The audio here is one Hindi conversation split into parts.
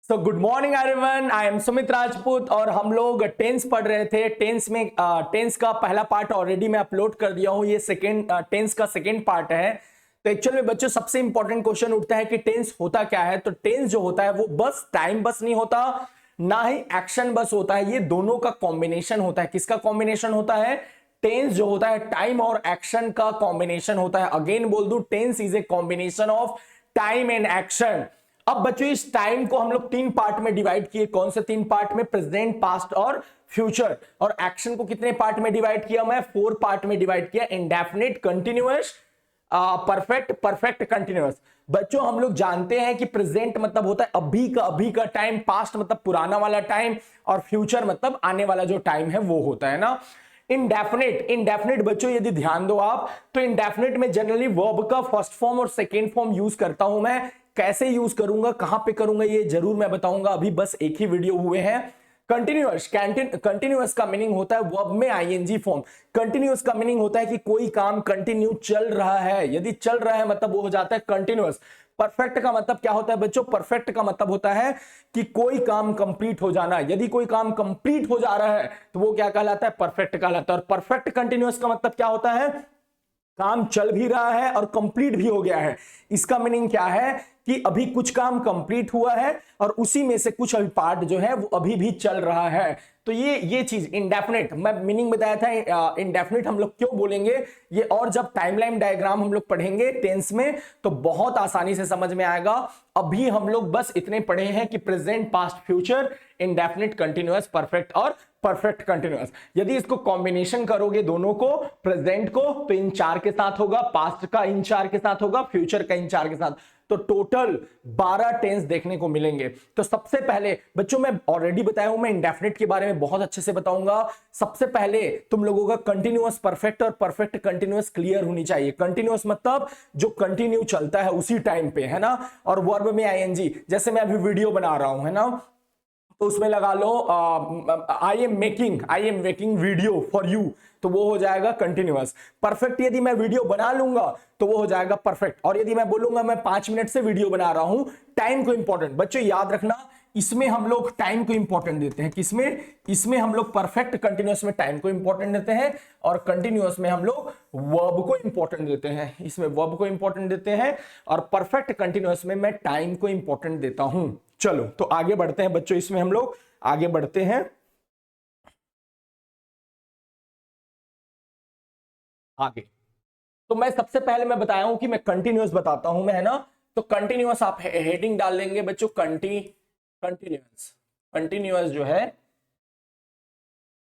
So good morning everyone, I am Sumit Rajput और हम लोग टेंस पढ़ रहे थे। टेंस में टेंस का पहला पार्ट ऑलरेडी मैं अपलोड कर दिया हूं। ये सेकेंड टेंस का सेकेंड पार्ट है। तो एक्चुअल में बच्चों सबसे इंपॉर्टेंट क्वेश्चन उठता है कि टेंस होता क्या है। तो टेंस जो होता है वो बस टाइम बस नहीं होता, ना ही एक्शन बस होता है। ये दोनों का कॉम्बिनेशन होता है। किसका कॉम्बिनेशन होता है? टेंस जो होता है टाइम और एक्शन का कॉम्बिनेशन होता है। अगेन बोल दूं, tense is a combination of time and action. अब बच्चों इस टाइम को हम लोग तीन पार्ट में डिवाइड किए। कौन से तीन पार्ट में? प्रेजेंट, पास्ट और फ्यूचर। और एक्शन को कितने पार्ट में डिवाइड किया? मैं 4 पार्ट में डिवाइड किया। Indefinite, continuous, perfect, perfect continuous. बच्चों हम लोग जानते हैं कि प्रेजेंट मतलब होता है अभी का टाइम, पास्ट मतलब पुराना वाला टाइम, और फ्यूचर मतलब आने वाला जो टाइम है वो होता है ना। इंडेफिनिट, इंडेफिनिट बच्चों यदि ध्यान दो आप, तो इंडेफिनिट में जनरली वर्ब का फर्स्ट फॉर्म और सेकेंड फॉर्म यूज करता हूं मैं। कैसे यूज करूंगा, कहां पे करूंगा, ये जरूर मैं बताऊंगा। अभी बस एक ही वीडियो हुए हैं। कंटिन्यूअस, कंटिन्यूअस का मीनिंग होता है वर्ब में आईएनजी फॉर्म। कंटिन्यूअस का मीनिंग होता है कि कोई काम कंटिन्यू चल रहा है। यदि चल रहा है मतलब वो हो जाता है कंटिन्यूअस। परफेक्ट का मतलब क्या होता है बच्चों? परफेक्ट का मतलब होता है कि कोई काम कंप्लीट हो जाना। यदि कोई काम कंप्लीट हो जा रहा है तो वो क्या कहलाता है? परफेक्ट कहलाता है। और परफेक्ट कंटिन्यूअस का मतलब क्या होता है? काम चल भी रहा है और कंप्लीट भी हो गया है। इसका मीनिंग क्या है कि अभी कुछ काम कंप्लीट हुआ है और उसी में से कुछ अभी पार्ट जो है वो अभी भी चल रहा है। तो ये चीज इंडेफिनिट मैं मीनिंग बताया था। इंडेफिनिट हम लोग क्यों बोलेंगे ये, और जब टाइमलाइन डायग्राम हम लोग पढ़ेंगे टेंस में तो बहुत आसानी से समझ में आएगा। अभी हम लोग बस इतने पढ़े हैं कि present, past, future, indefinite, continuous, perfect और परफेक्ट कंटिन्यूअस। यदि इसको कॉम्बिनेशन करोगे दोनों को, प्रेजेंट को तो इन चार के साथ होगा, पास्ट का इन चार के साथ होगा, फ्यूचर का इन चार के साथ, तो टोटल 12 टेंस देखने को मिलेंगे। तो सबसे पहले बच्चों मैं ऑलरेडी बताया हूं, मैं इंडेफिनिट के बारे में बहुत अच्छे से बताऊंगा। सबसे पहले तुम लोगों का कंटिन्यूअस परफेक्ट और परफेक्ट कंटिन्यूअस क्लियर होनी चाहिए। कंटिन्यूअस मतलब जो कंटिन्यू चलता है उसी टाइम पे, है ना। और वर्ब में आईएनजी, जैसे मैं अभी वीडियो बना रहा हूं, है ना, तो उसमें लगा लो I am making video for you, तो वो हो जाएगा कंटिन्यूअस। परफेक्ट यदि मैं वीडियो बना लूंगा तो वो हो जाएगा परफेक्ट। और यदि मैं बोलूंगा मैं 5 मिनट से वीडियो बना रहा हूं, टाइम को इंपॉर्टेंट बच्चों याद रखना, इसमें हम लोग टाइम को इंपॉर्टेंट देते हैं। किसमें? इसमें हम लोग परफेक्ट कंटिन्यूअस में टाइम को इंपॉर्टेंट देते हैं और कंटिन्यूअस में हम लोग वर्ब को इंपॉर्टेंट देते हैं। इसमें वर्ब को इंपॉर्टेंट देते हैं और परफेक्ट कंटिन्यूअस में मैं टाइम को इंपॉर्टेंट देता हूं। चलो तो आगे बढ़ते हैं बच्चों, इसमें हम लोग आगे बढ़ते हैं आगे। तो मैं सबसे पहले मैं बताया हूं कि मैं कंटिन्यूअस बताता हूं मैं, है ना। तो कंटिन्यूअस आप हेडिंग डाल लेंगे बच्चों, कंटिन्यूअस। कंटिन्यूअस जो है,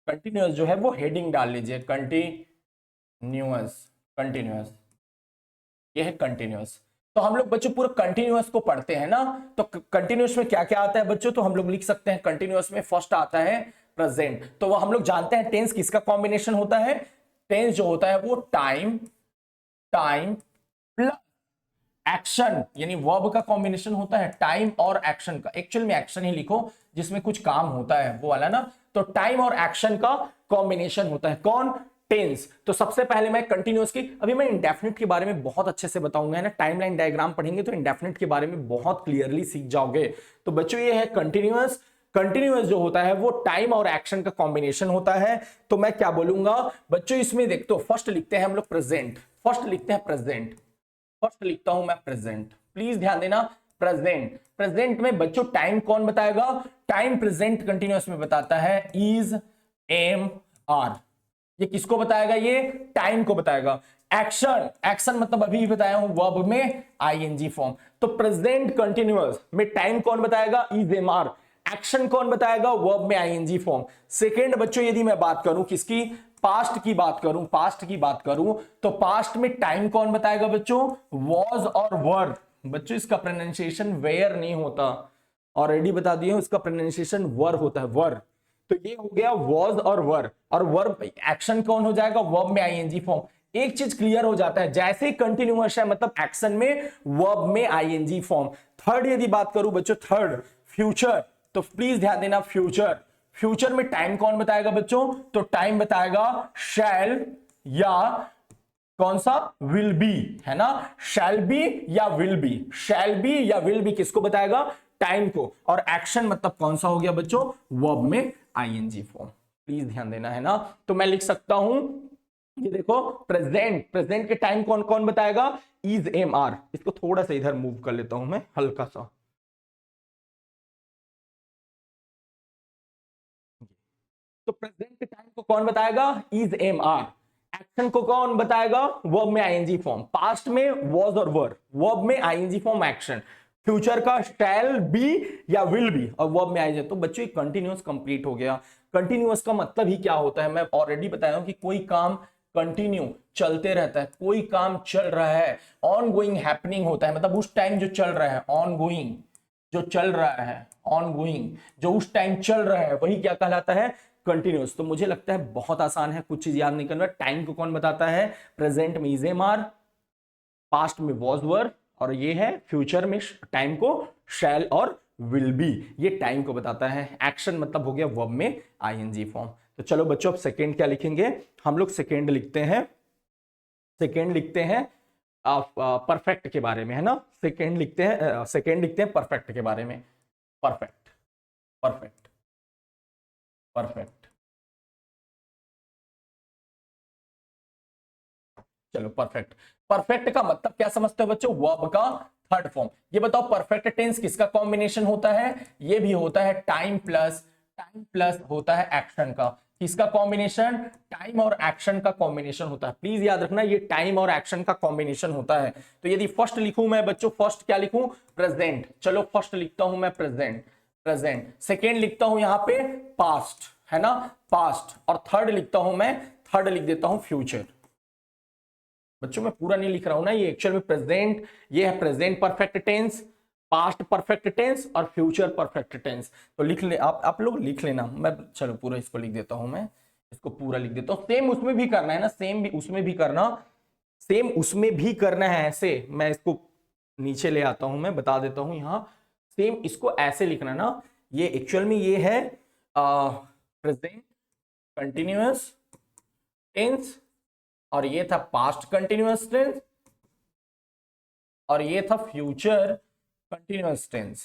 कंटिन्यूअस जो है वो हेडिंग डाल लीजिए, कंटिन्यूअस, कंटिन्यूअस, ये है कंटिन्यूअस। तो हम लोग बच्चों पूरा कंटिन्यूअस को पढ़ते हैं ना। तो कंटिन्यूअस में क्या क्या आता है बच्चों? तो हम लोग लिख सकते हैं कंटिन्यूअस में फर्स्ट आता है प्रेजेंट। तो वो हम लोग जानते हैं टेंस किसका कॉम्बिनेशन होता है? टेंस जो होता है वो टाइम, टाइम प्लस एक्शन, यानी वर्ब का कॉम्बिनेशन होता है। टाइम और एक्शन का, एक्चुअल में एक्शन ही लिखो जिसमें कुछ काम होता है वो वाला ना। तो टाइम और एक्शन का कॉम्बिनेशन होता है कौन? टेंस। तो सबसे पहले मैं कंटिन्यूअस की, अभी मैं इंडेफिनिट के बारे में बहुत अच्छे से बताऊंगा, है ना। टाइमलाइन डायग्राम पढ़ेंगे तो इंडेफिनिट के बारे में बहुत क्लियरली सीख जाओगे। तो बच्चों ये है कंटिन्यूअस। कंटिन्यूअस जो होता है वो टाइम और एक्शन का कॉम्बिनेशन होता है। तो मैं क्या बोलूंगा बच्चों इसमें? देख, तो फर्स्ट लिखते हैं हम लोग प्रेजेंट, फर्स्ट लिखते हैं प्रेजेंट, फर्स्ट लिखता हूं मैं प्रेजेंट। प्लीज ध्यान देना, प्रेजेंट। प्रेजेंट में बच्चों टाइम कौन बताएगा? टाइम प्रेजेंट कंटिन्यूअस में बताता है इज, एम, आर। ये किसको बताएगा? ये टाइम को बताएगा। एक्शन, एक्शन मतलब अभी बताया हूं वर्ब में आईएनजी फॉर्म। तो प्रेजेंट कंटिन्यूअस में टाइम कौन बताएगा? Is, M, are. एक्शन कौन बताएगा? वर्ब में आईएनजी फॉर्म। सेकेंड बच्चों यदि मैं बात करूं किसकी, पास्ट की बात करूं, पास्ट की बात करूं, तो पास्ट में टाइम कौन बताएगा बच्चों? वॉज और वर। बच्चों इसका प्रोनाउंसिएशन वेयर नहीं होता, ऑलरेडी बता दिया हूं, इसका प्रोनाउंसिएशन वर होता है, वर। तो ये हो गया वॉज और वर। और वर्ब एक्शन कौन हो जाएगा? वर्ब में आईएनजी फॉर्म। एक चीज क्लियर हो जाता है, जैसे ही कंटिन्यूअस है मतलब एक्शन में, वर्ब में आईएनजी फॉर्म। थर्ड यदि बात करूं बच्चों, थर्ड फ्यूचर, तो प्लीज ध्यान देना फ्यूचर। फ्यूचर में टाइम कौन बताएगा बच्चों? तो टाइम बताएगा शैल या कौन सा? विल बी, है ना। शैल बी या विल बी, शैल बी या विल बी किसको बताएगा? टाइम को, और एक्शन मतलब कौन सा हो गया बच्चों, वर्ब में आईएनजी फॉर्म। प्लीज ध्यान देना है ना। तो मैं लिख सकता हूं, ये देखो प्रेजेंट, प्रेजेंट के टाइम कौन कौन बताएगा, इज एम आर। इसको थोड़ा सा इधर मूव कर लेता हूं मैं, हल्का सा। तो प्रेजेंट के टाइम को कौन बताएगा, इज एम आर। एक्शन को कौन बताएगा, वर्ब में आईएनजी फॉर्म। पास्ट में वॉज और वर, वर्ब में आईएनजी फॉर्म एक्शन। फ्यूचर का शैल बी या विल बी, और वर्ब में आईएनजी। तो बच्चों एक कंटिन्यूअस कंप्लीट हो गया। कंटिन्यूअस का मतलब ही क्या होता है, मैं ऑलरेडी बताया हूं कि कोई काम कंटिन्यू चलते रहता है, कोई काम चल रहा है, ऑन गोइंग हैपनिंग होता है, मतलब उस टाइम जो चल रहा है, ऑन गोइंग जो चल रहा है, ऑन गोइंग जो उस टाइम चल रहा है, वही क्या कहलाता है, कंटिन्यूअस। तो मुझे लगता है बहुत आसान है, कुछ चीज याद नहीं करना। टाइम को कौन बताता है, प्रेजेंट में इज एम आर, पास्ट में वॉज वर, और ये है फ्यूचर में टाइम को शैल और विल बी, ये टाइम को बताता है। एक्शन मतलब हो गया वर्ब में आईएनजी फॉर्म। तो चलो बच्चों, अब सेकेंड क्या लिखेंगे हम लोग, सेकेंड लिखते हैं, सेकेंड लिखते हैं परफेक्ट के बारे में, है ना। सेकेंड लिखते हैं, सेकेंड लिखते हैं परफेक्ट के बारे में। Perfect, perfect, perfect. चलो परफेक्ट, परफेक्ट का मतलब क्या समझते हो बच्चों, वर्ब का थर्ड फॉर्म। ये बताओ परफेक्ट टेंस किसका कॉम्बिनेशन होता है, ये भी होता है टाइम प्लस होता है एक्शन का। किसका कॉम्बिनेशन, टाइम और एक्शन का कॉम्बिनेशन होता है। प्लीज याद रखना, ये टाइम और एक्शन का कॉम्बिनेशन होता है। तो यदि फर्स्ट लिखूं मैं बच्चों, फर्स्ट क्या लिखूं, प्रेजेंट। चलो फर्स्ट लिखता हूं मैं प्रेजेंट, प्रेजेंट। सेकेंड लिखता हूं यहां पे पास्ट, है ना, पास्ट। और थर्ड लिखता हूं मैं, थर्ड लिख देता हूं फ्यूचर। बच्चों मैं पूरा नहीं लिख रहा हूं ना, ये एक्चुअल में प्रेजेंट, ये है present perfect tense, past perfect tense और फ्यूचर परफेक्ट टेंस। तो लिख ले आप लोग लिख लेना। मैं चलो पूरा इसको लिख देता हूं, मैं इसको पूरा लिख देता हूं। सेम उसमें भी करना है ना, सेम भी उसमें भी करना, सेम उसमें भी करना है। ऐसे मैं इसको नीचे ले आता हूं, मैं बता देता हूं यहां, सेम इसको ऐसे लिखना ना। ये एक्चुअल में ये है प्रेजेंट कंटिन्यूअस टेंस, और ये था पास्ट कंटिन्यूअस टेंस, और ये था future continuous tense,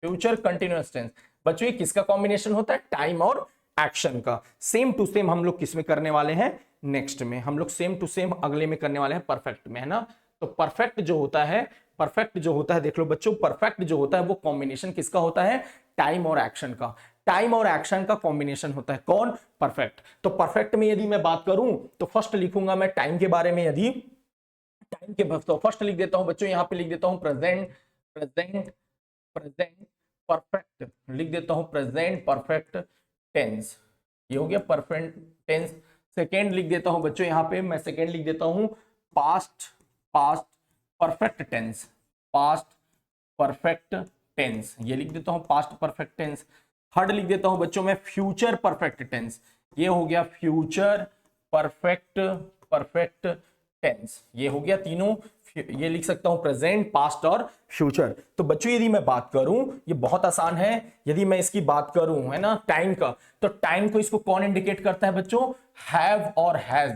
future continuous tense. बच्चों ये किसका कॉम्बिनेशन होता है, टाइम और एक्शन का। सेम टू सेम हम लोग किस में करने वाले हैं, नेक्स्ट में हम लोग सेम टू सेम अगले में करने वाले हैं, परफेक्ट में, है ना। तो परफेक्ट जो होता है, परफेक्ट जो होता है, देख लो बच्चों, परफेक्ट जो होता है वो कॉम्बिनेशन किसका होता है, टाइम और एक्शन का। टाइम और एक्शन का कॉम्बिनेशन होता है कौन, परफेक्ट। तो परफेक्ट में यदि मैं बात करूं तो फर्स्ट लिखूंगा मैं टाइम के बारे में। यदि टाइम के तो फर्स्ट लिख देता हूं बच्चों, यहां पे लिख देता हूं प्रेजेंट, प्रेजेंट, प्रेजेंट परफेक्ट, लिख देता हूं प्रेजेंट परफेक्ट टेंस, ये हो गया परफेक्ट टेंस। सेकेंड लिख देता हूं बच्चों, यहां पे मैं सेकेंड लिख देता हूं past, past perfect tense, past perfect tense, ये लिख देता हूं पास्ट परफेक्ट टेंस। थर्ड लिख देता हूं बच्चों मैं फ्यूचर परफेक्ट टेंस, ये हो गया फ्यूचर परफेक्ट, परफेक्ट टेंस, ये हो गया तीनों। ये लिख सकता हूं प्रेजेंट, पास्ट और फ्यूचर। तो बच्चों यदि मैं बात करूं, ये बहुत आसान है। यदि मैं इसकी बात करूं, है ना, टाइम का, तो टाइम को इसको कौन इंडिकेट करता है बच्चों, हैव और हैज।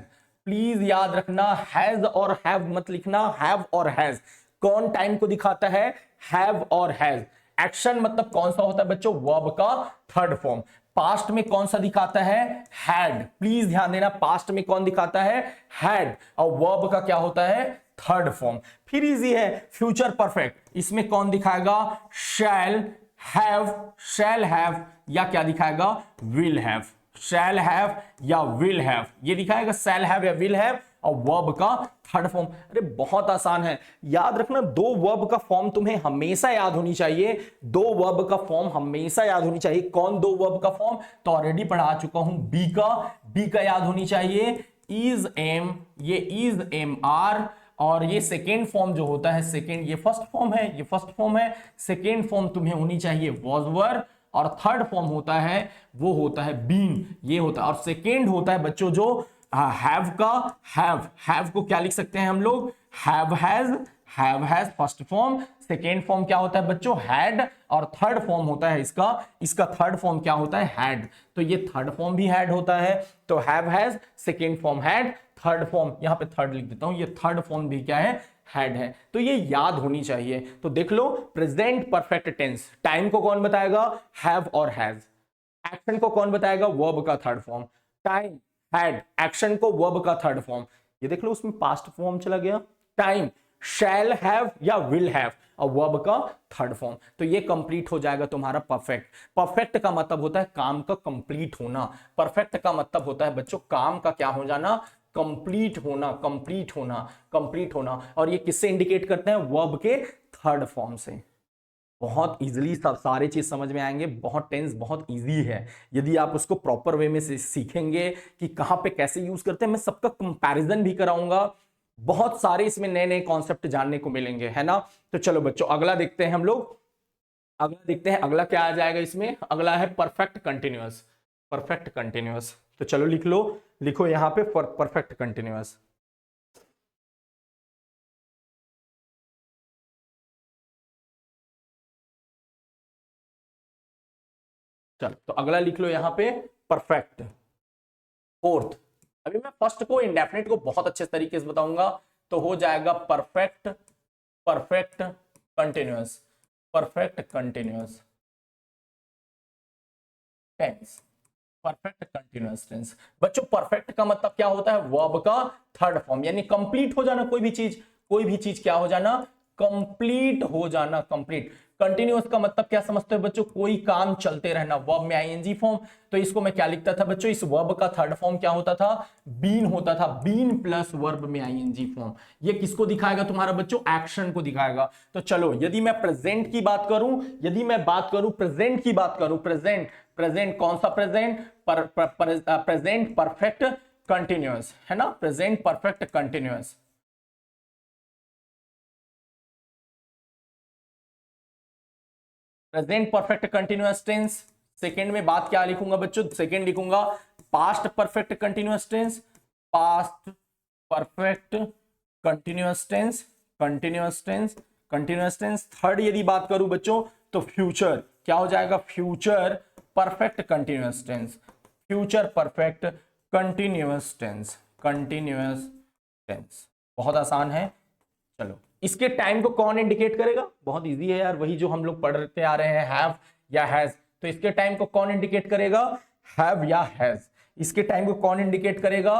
प्लीज याद रखना, हैज और हैव मत लिखना, हैव और हैज। कौन टाइम को दिखाता है, हैव और हैज। एक्शन मतलब कौन सा होता है बच्चों, वर्ब का थर्ड फॉर्म। पास्ट में कौन सा दिखाता है, हैड। प्लीज ध्यान देना, पास्ट में कौन दिखाता है, हैड, और वर्ब का क्या होता है, थर्ड फॉर्म। फिर इजी है, फ्यूचर परफेक्ट, इसमें कौन दिखाएगा, शैल हैव, शैल हैव, या क्या दिखाएगा, विल हैव। शैल हैव या विल हैव, ये दिखाएगा शैल हैव या विल हैव, और वर्ब का थर्ड फॉर्म। अरे बहुत आसान है, याद रखना, दो वर्ब का फॉर्म तुम्हें हमेशा याद होनी चाहिए, दो वर्ब का फॉर्म हमेशा याद होनी चाहिए। कौन दो वर्ब का फॉर्म, तो ऑलरेडी पढ़ा चुका हूं, बी का याद होनी चाहिए, इज एम, ये इज एम आर, और ये सेकेंड फॉर्म जो होता है, सेकेंड, ये फर्स्ट फॉर्म है, ये फर्स्ट फॉर्म है, सेकेंड फॉर्म तुम्हें होनी चाहिए वॉज वर, और थर्ड फॉर्म होता है वो होता है बीन, ये होता है। और सेकेंड होता है बच्चों जो हैव का, हैव को क्या लिख सकते हैं हम लोग, have has first form. Second form क्या होता है बच्चों, हैड, और थर्ड फॉर्म होता है इसका थर्ड फॉर्म क्या होता है, हैड। तो ये थर्ड फॉर्म भी हैड होता है। तो have has, second form had, third form, यहां पे थर्ड लिख देता हूं, ये थर्ड फॉर्म भी क्या है, हैड है, तो ये याद होनी चाहिए। तो देख लो, प्रेजेंट परफेक्ट टेंस, टाइम को कौन बताएगा, हैव और हैज। एक्शन को कौन बताएगा, वर्ब का third form. Time, had, action को वर्ब का थर्ड फॉर्म। ये देख लो उसमें पास्ट फॉर्म चला गया। टाइम शैल हैव या विल हैव, और वर्ब का थर्ड फॉर्म। तो ये कंप्लीट हो जाएगा तुम्हारा परफेक्ट। परफेक्ट का मतलब होता है काम का कंप्लीट होना। परफेक्ट का मतलब होता है बच्चों काम का क्या हो जाना, कंप्लीट होना, कंप्लीट होना, कंप्लीट होना। और ये किससे इंडिकेट करते हैं, वर्ब के थर्ड फॉर्म से। बहुत इजीली सब सारे चीज समझ में आएंगे। बहुत टेंस बहुत इजी है यदि आप उसको प्रॉपर वे में से सीखेंगे कि कहां पे कैसे यूज करते हैं। मैं सबका कंपैरिजन भी कराऊंगा, बहुत सारे इसमें नए नए कॉन्सेप्ट जानने को मिलेंगे, है ना। तो चलो बच्चों अगला देखते हैं हम लोग। अगला देखते हैं, अगला क्या आ जाएगा इसमें, अगला है परफेक्ट कंटिन्यूअस। परफेक्ट कंटिन्यूअस, तो चलो लिख लो, लिखो यहां पे परफेक्ट कंटिन्यूअस। चलो तो अगला लिख लो यहां पे परफेक्ट। फोर्थ, अभी मैं फर्स्ट को इंडेफिनिट को बहुत अच्छे तरीके से बताऊंगा, तो हो जाएगा perfect, perfect continuous, perfect continuous tense, perfect continuous tense. बच्चों परफेक्ट का मतलब क्या होता है, वर्ब का थर्ड फॉर्म, यानी कंप्लीट हो जाना। कोई भी चीज, कोई भी चीज क्या हो जाना, कंप्लीट हो जाना, कंप्लीट। कंटिन्यूअस का मतलब क्या समझते हो बच्चों, कोई काम चलते रहना, वर्ब में आईएनजी फॉर्म। तो इसको मैं क्या लिखता था बच्चों, इस वर्ब का थर्ड फॉर्म क्या होता था, बीन होता था, बीन प्लस वर्ब में आईएनजी फॉर्म। ये किसको दिखाएगा तुम्हारा बच्चों, एक्शन को दिखाएगा। तो चलो यदि मैं प्रेजेंट की बात करूं, यदि मैं बात करूं प्रेजेंट की बात करूं, प्रेजेंट, प्रेजेंट कौन सा प्रेजेंट, प्रेजेंट परफेक्ट कंटिन्यूअस, है ना, present perfect continuous. Present perfect continuous tense. Second में बात क्या लिखूंगा बच्चों, सेकंड लिखूंगा past perfect continuous tense, past perfect continuous tense, continuous tense, continuous tense. Third यदि बात करूं बच्चों तो फ्यूचर, क्या हो जाएगा, future perfect continuous tense, future perfect continuous tense, continuous tense. बहुत आसान है। चलो इसके टाइम को कौन इंडिकेट करेगा, बहुत इजी है यार, वही जो हम लोग पढ़ते आ रहे हैं, हैव या हैज। तो इसके टाइम को कौन इंडिकेट करेगा, हैव या हैज। इसके टाइम को कौन इंडिकेट करेगा,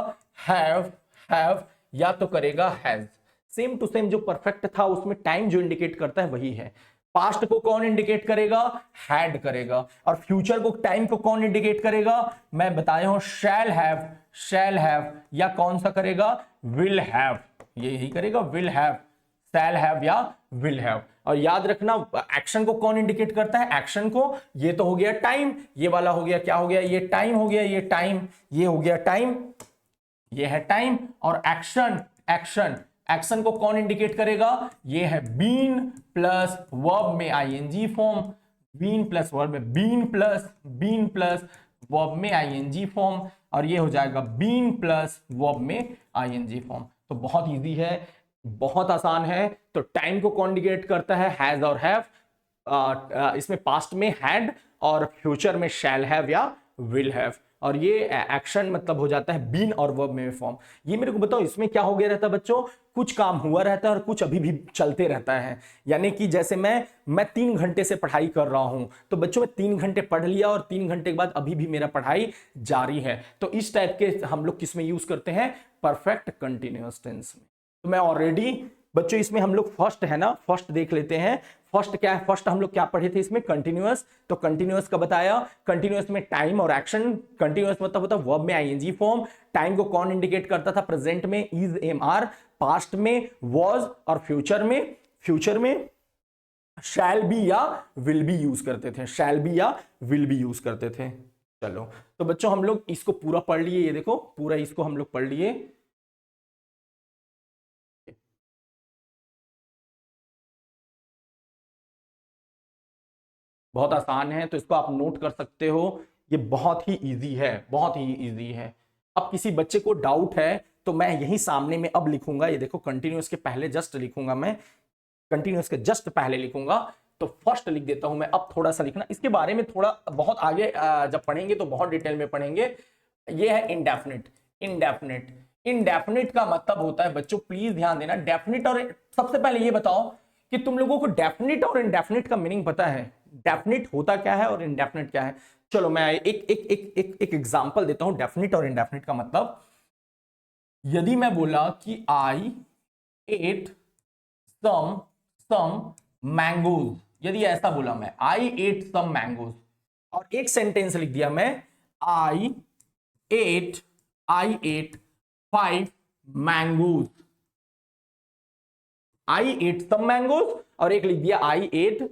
हैव या तो करेगा हैज। सेम टू सेम जो परफेक्ट था उसमें टाइम जो इंडिकेट करता है वही है। पास्ट को कौन इंडिकेट करेगा, हैड करेगा। और फ्यूचर को, टाइम को कौन इंडिकेट करेगा, मैं बताया हूं शैल हैव, शैल हैव, या कौन सा करेगा, विल हैव, यही करेगा, विल हैव, शैल हैव या विल हैव। और याद रखना एक्शन को कौन इंडिकेट करता है, एक्शन को, ये तो हो गया टाइम, ये वाला हो गया, क्या हो गया, ये टाइम हो गया, ये टाइम, ये हो गया टाइम, ये है टाइम। और एक्शन, एक्शन, एक्शन को कौन इंडिकेट करेगा, ये है बीन प्लस वर्ब में ING form, been plus verb में, बीन प्लस वर्ब में आईएनजी फॉर्म। और ये हो जाएगा बीन प्लस वर्ब में आईएनजी फॉर्म। तो बहुत इजी है, बहुत आसान है। तो टाइम को कौन इंडिकेट करता है, हैज और हैव। इसमें पास्ट में हैड और फ्यूचर में शैल हैव या विल हैव। और ये एक्शन मतलब हो जाता है बीन और वर्ब में फॉर्म। ये मेरे को बताओ इसमें क्या हो गया रहता है बच्चों, कुछ काम हुआ रहता है और कुछ अभी भी चलते रहता है। यानी कि जैसे मैं 3 घंटे से पढ़ाई कर रहा हूं, तो बच्चों मैं 3 घंटे पढ़ लिया और 3 घंटे के बाद अभी भी मेरा पढ़ाई जारी है। तो इस टाइप के हम लोग किस में यूज करते हैं, परफेक्ट कंटिन्यूअस टेंस में। तो मैं ऑलरेडी बच्चों इसमें हम लोग फर्स्ट है ना, फर्स्ट देख लेते हैं। फर्स्ट क्या है, फर्स्ट हम लोग क्या पढ़े थे इसमें, कंटिन्यूअस। तो कंटिन्यूअस का बताया, कंटिन्यूअस में टाइम और एक्शन। कंटिन्यूअस मतलब होता है वर्ब में आईएनजी फॉर्म। टाइम को कौन इंडिकेट करता था, प्रेजेंट में इज एम आर, पास्ट में वॉज, और फ्यूचर में शैल बी या विल बी यूज करते थे, शैल बी या विल बी यूज करते थे। चलो तो बच्चों हम लोग इसको पूरा पढ़ लिए, ये देखो पूरा इसको हम लोग पढ़ लिए। बहुत आसान है, तो इसको आप नोट कर सकते हो। ये बहुत ही इजी है, बहुत ही इजी है। अब किसी बच्चे को डाउट है तो मैं यही सामने में अब लिखूंगा, ये देखो कंटिन्यूअस के पहले जस्ट लिखूंगा, मैं कंटिन्यूअस के जस्ट पहले लिखूंगा। तो फर्स्ट लिख देता हूं मैं, अब थोड़ा सा लिखना इसके बारे में, थोड़ा बहुत आगे जब पढ़ेंगे तो बहुत डिटेल में पढ़ेंगे। ये है इंडेफिनिट, इंडेफिनिट, इनडेफिनिट का मतलब होता है बच्चों, प्लीज ध्यान देना, डेफिनिट और, सबसे पहले ये बताओ कि तुम लोगों को डेफिनिट और इनडेफिनिट का मीनिंग पता है? डेफिनिट होता क्या है और इनडेफिनिट क्या है? चलो मैं एक एग्जांपल देता हूं डेफिनिट और इनडेफिनिट का मतलब। यदि मैं बोला कि आई एट सम सम मैंगोज, यदि ऐसा बोला मैं, आई एट सम मैंगोज, और एक सेंटेंस लिख दिया मैं, I ate five mangoes, I ate some mangoes, और एक लिख दिया आई एट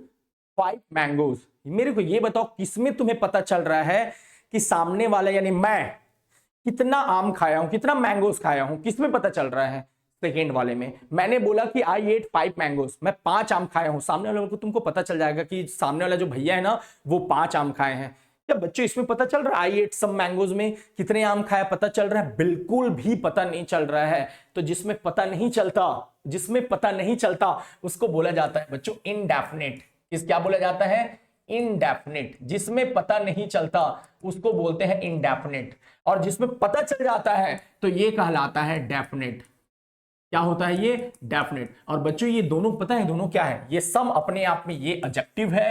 फाइव मैंगोज। मेरे को ये बताओ किसमें तुम्हें पता चल रहा है कि सामने वाला यानी मैं कितना आम खाया हूं, कितना मैंगोज खाया हूं, किसमें पता चल रहा है? सेकेंड वाले में। मैंने बोला कि आई एट फाइव मैंगोज, मैं 5 आम खाया हूं, सामने वाले को तुमको पता चल जाएगा कि सामने वाला जो भैया है ना वो 5 आम खाए हैं। क्या बच्चों इसमें पता चल रहा है आई एट सम मैंगोज में कितने आम खाया पता चल रहा है? बिल्कुल भी पता नहीं चल रहा है। तो जिसमें पता नहीं चलता, जिसमें पता नहीं चलता उसको बोला जाता है बच्चों इनडेफिनिट। किस क्या बोला जाता है? इनडेफिनिट। जिसमें पता नहीं चलता उसको बोलते हैं इनडेफिनिट, और जिसमें पता चल जाता है तो ये कहलाता है डेफिनिट। क्या होता है ये? डेफिनिट। और बच्चों ये दोनों पता है दोनों क्या है? ये सम अपने आप में ये एडजेक्टिव है,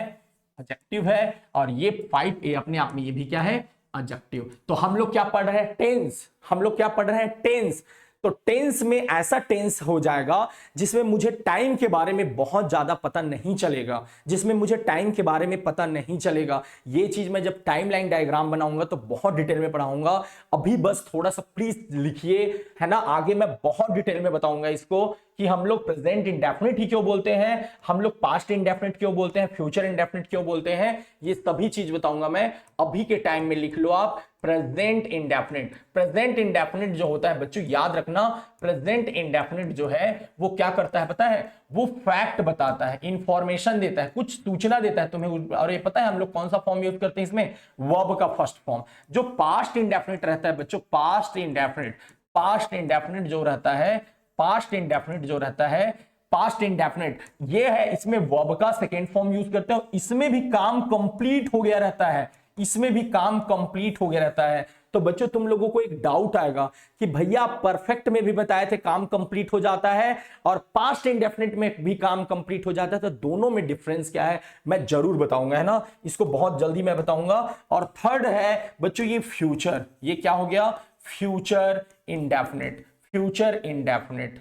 एडजेक्टिव है, और ये 5 अपने आप में ये भी क्या है? एडजेक्टिव। तो हम लोग क्या पढ़ रहे हैं? टेंस। हम लोग क्या पढ़ रहे हैं? टेंस। तो टेंस में ऐसा टेंस हो जाएगा जिसमें मुझे टाइम के बारे में बहुत ज्यादा पता नहीं चलेगा, जिसमें मुझे टाइम के बारे में पता नहीं चलेगा। ये चीज मैं जब टाइमलाइन डायग्राम बनाऊंगा तो बहुत डिटेल में पढ़ाऊंगा। अभी बस थोड़ा सा प्लीज लिखिए, है ना, आगे मैं बहुत डिटेल में बताऊंगा इसको कि हम लोग प्रेजेंट इंडेफिनिट ही क्यों बोलते हैं, हम लोग पास्ट इंडेफिनिट क्यों बोलते हैं, फ्यूचर इंडेफिनिट क्यों बोलते हैं, ये सभी चीज बताऊंगा मैं। अभी के टाइम में लिख लो आप प्रेजेंट इंडेफिनिट। प्रेजेंट इंडेफिनिट जो होता है बच्चों याद रखना, प्रेजेंट इंडेफिनिट जो है वो क्या करता है पता है? वो फैक्ट बताता है, इंफॉर्मेशन देता है, कुछ सूचना देता है तुम्हें। और ये पता है हम लोग कौन सा फॉर्म यूज करते हैं इसमें? वर्ब का फर्स्ट फॉर्म। जो पास्ट इंडेफिनिट रहता है बच्चों, पास्ट इंडेफिनिट, पास्ट इंडेफिनिट जो रहता है, पास्ट इंडेफिनिट जो रहता है, पास्ट इंडेफिनिट ये है, इसमें वर्ब का सेकेंड फॉर्म यूज करते हो, इसमें भी काम कंप्लीट हो गया रहता है, इसमें भी काम कंप्लीट हो गया रहता है। तो बच्चों तुम लोगों को एक डाउट आएगा कि भैया परफेक्ट में भी बताए थे काम कंप्लीट हो जाता है और पास्ट इंडेफिनिट में भी काम कंप्लीट हो जाता है, तो दोनों में डिफरेंस क्या है मैं जरूर बताऊंगा, है ना, इसको बहुत जल्दी मैं बताऊंगा। और थर्ड है बच्चों ये फ्यूचर, ये क्या हो गया? Future indefinite, future indefinite,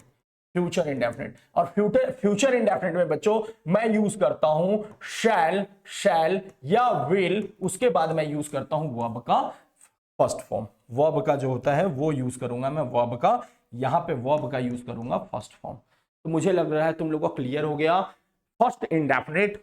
future indefinite. और फ्यूचर इंडेफिनिट में बच्चों मैं यूज करता हूं शैल, शैल या विल, उसके बाद मैं यूज करता हूं वर्ब का फर्स्ट फॉर्म। वर्ब का जो होता है वो यूज करूंगा मैं, वर्ब का, यहां पे वर्ब का यूज करूंगा फर्स्ट फॉर्म। तो मुझे लग रहा है तुम लोगों को क्लियर हो गया। First indefinite,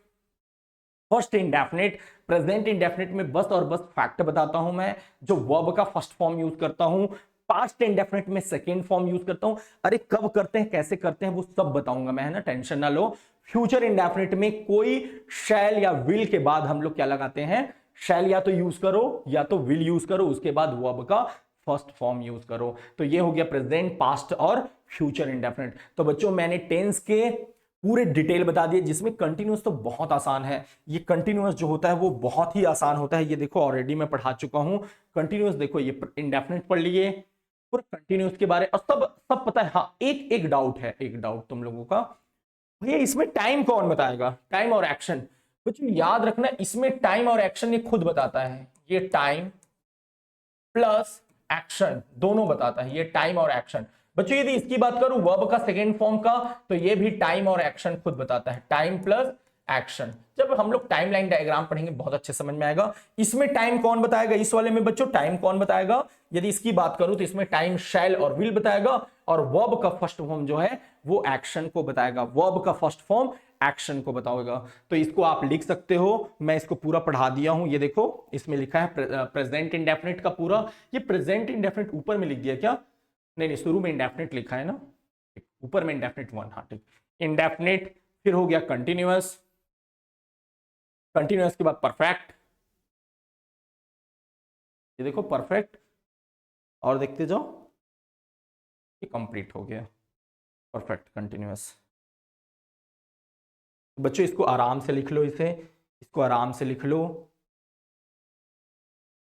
first indefinite, present indefinite में बस और बस फैक्ट बताता हूं मैं, जो वर्ब का फर्स्ट फॉर्म यूज करता हूं। पास्ट इंडेफिनिट में सेकेंड फॉर्म यूज करता हूं, अरे कब करते हैं कैसे करते हैं वो सब बताऊंगा मैं, है ना, टेंशन ना लो। फ्यूचर इंडेफिनिट में कोई शैल या विल के बाद हम लोग क्या लगाते हैं? शैल या तो यूज करो या तो विल यूज करो, उसके बाद वर्ब का फर्स्ट फॉर्म यूज करो। तो ये हो गया प्रेजेंट, पास्ट और फ्यूचर इंडेफिनिट। तो बच्चों मैंने टेंस के पूरे डिटेल बता दिए, जिसमें कंटिन्यूअस तो बहुत आसान है। ये कंटिन्यूअस जो होता है वो बहुत ही आसान होता है, ये देखो ऑलरेडी मैं पढ़ा चुका हूं। कंटिन्यूअस देखो, ये इंडेफिनिट पढ़ लिए, पूरा कंटिन्यूअस के बारे और सब सब पता है। हाँ एक एक डाउट है, एक डाउट तुम लोगों का, भैया इसमें टाइम कौन बताएगा? टाइम और एक्शन। बच्चों याद रखना इसमें टाइम और एक्शन ये खुद बताता है, ये टाइम प्लस एक्शन दोनों बताता है, ये टाइम और एक्शन। बच्चों यदि इसकी बात करूं वर्ब का सेकेंड फॉर्म का, तो ये भी टाइम और एक्शन खुद बताता है, टाइम प्लस एक्शन। जब हम लोग टाइमलाइन डायग्राम पढ़ेंगे बहुत अच्छे समझ में आएगा। इसमें टाइम कौन बताएगा? इस वाले में बच्चों टाइम कौन बताएगा? यदि इसकी बात करूं तो इसमें टाइम शैल और विल बताएगा, और वर्ब का फर्स्ट फॉर्म जो है वो एक्शन को बताएगा, वर्ब का फर्स्ट फॉर्म एक्शन को बताओगा। तो इसको आप लिख सकते हो, मैं इसको पूरा पढ़ा दिया हूं, ये देखो इसमें लिखा है प्रेजेंट इंडेफिनिट का पूरा। ये प्रेजेंट इंडेफिनिट ऊपर में लिख दिया क्या? नहीं नहीं, शुरू में इंडेफिनिट लिखा है ना, ऊपर में इंडेफिनिट वन, हाँ ठीक। इंडेफिनिट, फिर हो गया कंटिन्यूअस, कंटिन्यूअस के बाद परफेक्ट, ये देखो परफेक्ट, और देखते जाओ ये कंप्लीट हो गया परफेक्ट कंटिन्यूअस। बच्चों इसको आराम से लिख लो, इसे इसको आराम से लिख लो।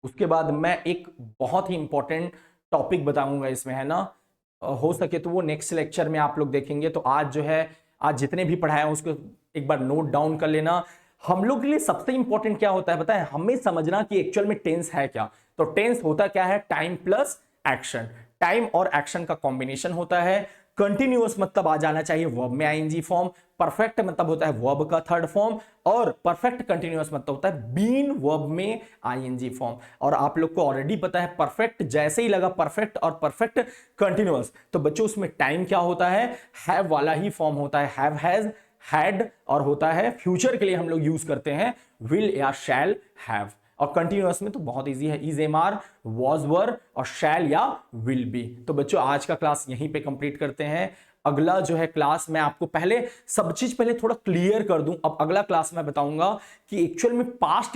उसके बाद मैं एक बहुत ही इंपॉर्टेंट टॉपिक बताऊंगा इसमें, है ना, हो सके तो वो नेक्स्ट लेक्चर में आप लोग देखेंगे। तो आज जो है, आज जितने भी पढ़ाया उसको एक बार नोट डाउन कर लेना। हम लोग के लिए सबसे इंपॉर्टेंट क्या होता है पता है, हमें समझना कि एक्चुअल में टेंस है क्या। तो टेंस होता क्या है, टाइम प्लस एक्शन, टाइम और एक्शन का कॉम्बिनेशन होता है। कंटिन्यूअस मतलब आ जाना चाहिए वर्ब में आईएनजी फॉर्म, परफेक्ट मतलब होता है वर्ब का थर्ड फॉर्म, और परफेक्ट कंटिन्यूअस मतलब होता है बीन वर्ब में आईएनजी फॉर्म। और आप लोग को ऑलरेडी पता है परफेक्ट जैसे ही लगा परफेक्ट और परफेक्ट कंटिन्यूअस, तो बच्चों उसमें टाइम क्या होता है, हैव वाला ही फॉर्म होता है, हैव, हैज, हैड, और होता है फ्यूचर के लिए हम लोग यूज करते हैं विल या शैल हैव। और कंटिन्यूअस में तो बहुत इजी है, इज, एम, आर, वॉज, वर, और शैल या विल बी। तो बच्चों आज का क्लास यहीं पे कंप्लीट करते हैं। अगला जो है क्लास मैं आपको पहले सब चीज पहले थोड़ा क्लियर कर दूं। अब अगला क्लास मैं बताऊंगा कि एक्चुअल में पास्ट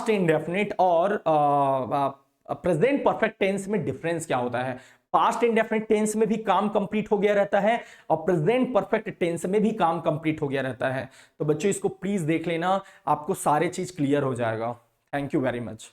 इंडेफिनिट और प्रेजेंट परफेक्ट टेंस में डिफरेंस क्या होता है। पास्ट इंडेफिनिट टेंस में भी काम कंप्लीट हो गया रहता है और प्रेजेंट परफेक्ट टेंस में भी काम कंप्लीट हो गया रहता है। तो बच्चों इसको प्लीज देख लेना, आपको सारे चीज क्लियर हो जाएगा। Thank you very much.